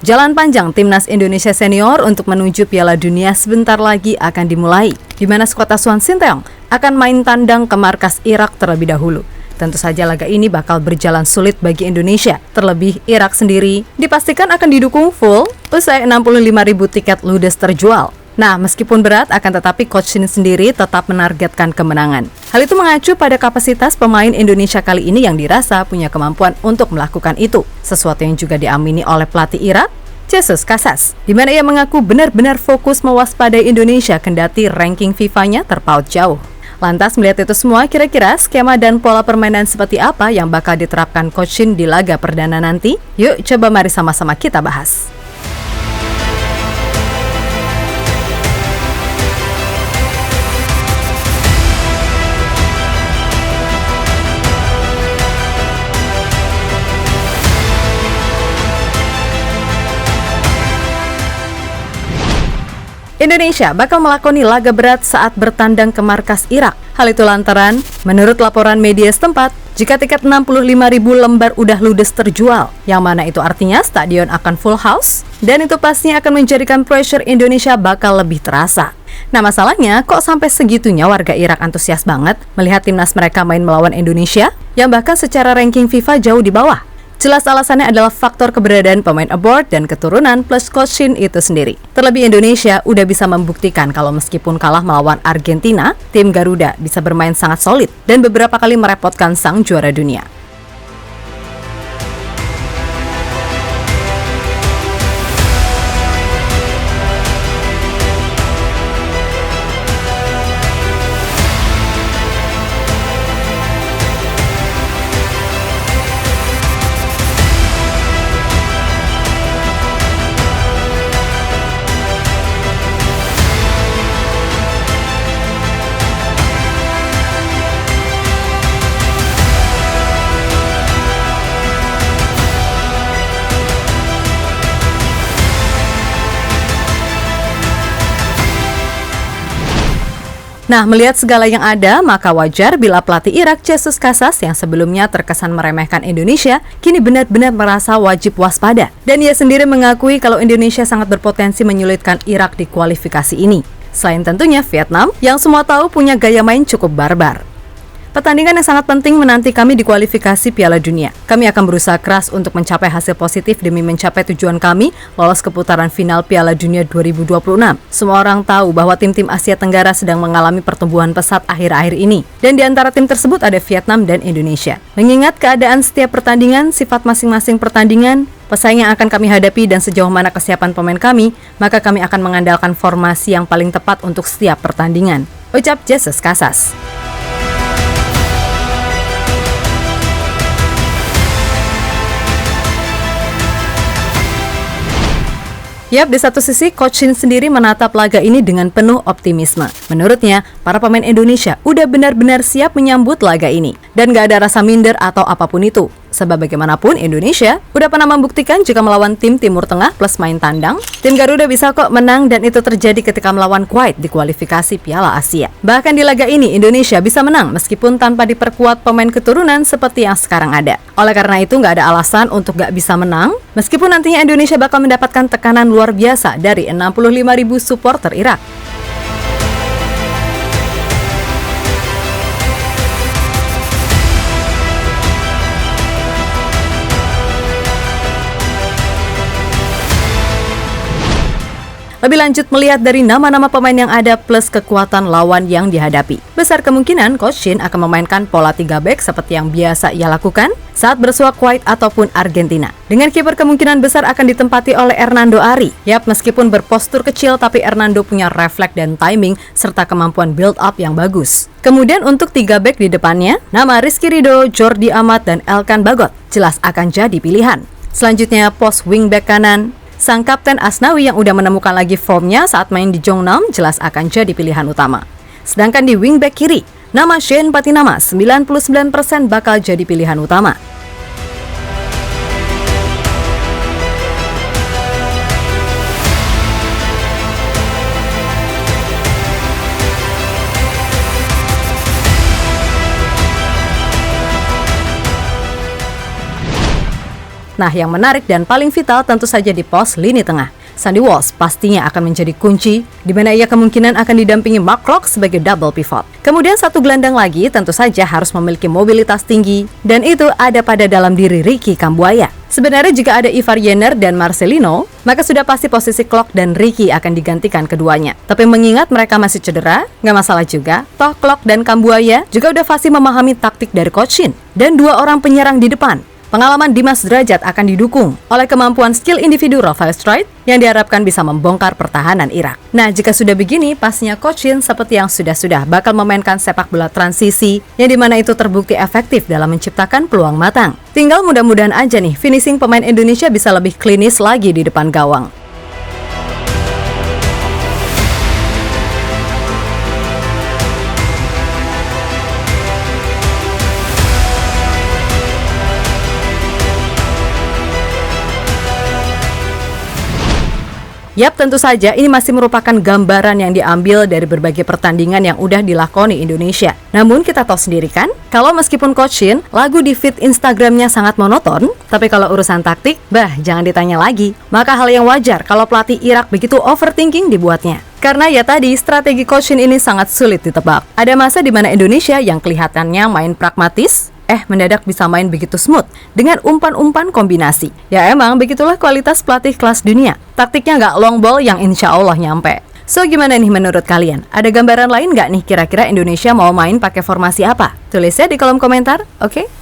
Jalan panjang Timnas Indonesia Senior untuk menuju Piala Dunia sebentar lagi akan dimulai, di mana skuad asuhan Sinteyong akan main tandang ke markas Irak terlebih dahulu. Tentu saja laga ini bakal berjalan sulit bagi Indonesia, terlebih Irak sendiri dipastikan akan didukung full usai 65.000 tiket ludes terjual. Nah, meskipun berat, akan tetapi Coach Shin sendiri tetap menargetkan kemenangan. Hal itu mengacu pada kapasitas pemain Indonesia kali ini yang dirasa punya kemampuan untuk melakukan itu. Sesuatu yang juga diamini oleh pelatih Irak, Jesus Casas, di mana ia mengaku benar-benar fokus mewaspadai Indonesia kendati ranking FIFA-nya terpaut jauh. Lantas melihat itu semua, kira-kira skema dan pola permainan seperti apa yang bakal diterapkan Coach Shin di laga perdana nanti? Yuk, coba mari sama-sama kita bahas. Indonesia bakal melakoni laga berat saat bertandang ke markas Irak. Hal itu lantaran, menurut laporan media setempat, jika tiket 65.000 lembar udah ludes terjual, yang mana itu artinya stadion akan full house, dan itu pastinya akan menjadikan pressure Indonesia bakal lebih terasa. Nah, masalahnya kok sampai segitunya warga Irak antusias banget melihat timnas mereka main melawan Indonesia, yang bahkan secara ranking FIFA jauh di bawah. Jelas alasannya adalah faktor keberadaan pemain abroad dan keturunan plus Coach Shin itu sendiri. Terlebih Indonesia udah bisa membuktikan kalau meskipun kalah melawan Argentina, tim Garuda bisa bermain sangat solid dan beberapa kali merepotkan sang juara dunia. Nah, melihat segala yang ada, maka wajar bila pelatih Irak Jesus Casas yang sebelumnya terkesan meremehkan Indonesia, kini benar-benar merasa wajib waspada. Dan ia sendiri mengakui kalau Indonesia sangat berpotensi menyulitkan Irak di kualifikasi ini. Selain tentunya Vietnam, yang semua tahu punya gaya main cukup barbar. Pertandingan yang sangat penting menanti kami di kualifikasi Piala Dunia. Kami akan berusaha keras untuk mencapai hasil positif demi mencapai tujuan kami, lolos ke putaran final Piala Dunia 2026. Semua orang tahu bahwa tim-tim Asia Tenggara sedang mengalami pertumbuhan pesat akhir-akhir ini. Dan di antara tim tersebut ada Vietnam dan Indonesia. Mengingat keadaan setiap pertandingan, sifat masing-masing pertandingan, pesaing yang akan kami hadapi dan sejauh mana kesiapan pemain kami, maka kami akan mengandalkan formasi yang paling tepat untuk setiap pertandingan. Ucap Jesus Casas. Yap, di satu sisi Coach Shin sendiri menatap laga ini dengan penuh optimisme. Menurutnya, para pemain Indonesia udah benar-benar siap menyambut laga ini. Dan gak ada rasa minder atau apapun itu. Sebab bagaimanapun Indonesia udah pernah membuktikan jika melawan tim Timur Tengah plus main tandang, tim Garuda bisa kok menang dan itu terjadi ketika melawan Kuwait di kualifikasi Piala Asia. Bahkan di laga ini Indonesia bisa menang meskipun tanpa diperkuat pemain keturunan seperti yang sekarang ada. Oleh karena itu nggak ada alasan untuk nggak bisa menang, meskipun nantinya Indonesia bakal mendapatkan tekanan luar biasa dari 65.000 supporter Irak. Lebih lanjut melihat dari nama-nama pemain yang ada plus kekuatan lawan yang dihadapi. Besar kemungkinan Coach Shin akan memainkan pola 3 back seperti yang biasa ia lakukan saat bersua Kuwait ataupun Argentina. Dengan kiper kemungkinan besar akan ditempati oleh Hernando Ari. Yap, meskipun berpostur kecil tapi Hernando punya refleks dan timing serta kemampuan build up yang bagus. Kemudian untuk 3 back di depannya, nama Rizky Ridho, Jordi Amat, dan Elkan Bagot jelas akan jadi pilihan. Selanjutnya pos wingback kanan, sang Kapten Asnawi yang udah menemukan lagi formnya saat main di Jeonnam jelas akan jadi pilihan utama. Sedangkan di wingback kiri, nama Shane Patinama 99% bakal jadi pilihan utama. Nah, yang menarik dan paling vital tentu saja di pos lini tengah. Sandy Walsh pastinya akan menjadi kunci, di mana ia kemungkinan akan didampingi Mark Rock sebagai double pivot. Kemudian satu gelandang lagi tentu saja harus memiliki mobilitas tinggi, dan itu ada pada dalam diri Ricky Kambuaya. Sebenarnya jika ada Ivar Jenner dan Marcelino, maka sudah pasti posisi Klok dan Ricky akan digantikan keduanya. Tapi mengingat mereka masih cedera, nggak masalah juga. Toh Klok dan Kambuaya juga udah pasti memahami taktik dari Coach Shin. Dan dua orang penyerang di depan. Pengalaman Dimas Derajat akan didukung oleh kemampuan skill individu Rafael Streit yang diharapkan bisa membongkar pertahanan Irak. Nah, jika sudah begini, pastinya Coach Shin seperti yang sudah bakal memainkan sepak bola transisi yang dimana itu terbukti efektif dalam menciptakan peluang matang. Tinggal mudah-mudahan aja nih, finishing pemain Indonesia bisa lebih klinis lagi di depan gawang. Yap, tentu saja ini masih merupakan gambaran yang diambil dari berbagai pertandingan yang udah dilakoni Indonesia. Namun kita tahu sendiri kan, kalau meskipun Coach Shin, lagu di feed Instagramnya sangat monoton, tapi kalau urusan taktik, jangan ditanya lagi. Maka hal yang wajar kalau pelatih Irak begitu overthinking dibuatnya. Karena ya tadi, strategi Coach Shin ini sangat sulit ditebak. Ada masa di mana Indonesia yang kelihatannya main pragmatis, mendadak bisa main begitu smooth dengan umpan-umpan kombinasi. Ya emang begitulah kualitas pelatih kelas dunia. Taktiknya nggak long ball yang insya Allah nyampe. So gimana nih menurut kalian? Ada gambaran lain nggak nih kira-kira Indonesia mau main pakai formasi apa? Tulis ya di kolom komentar, oke?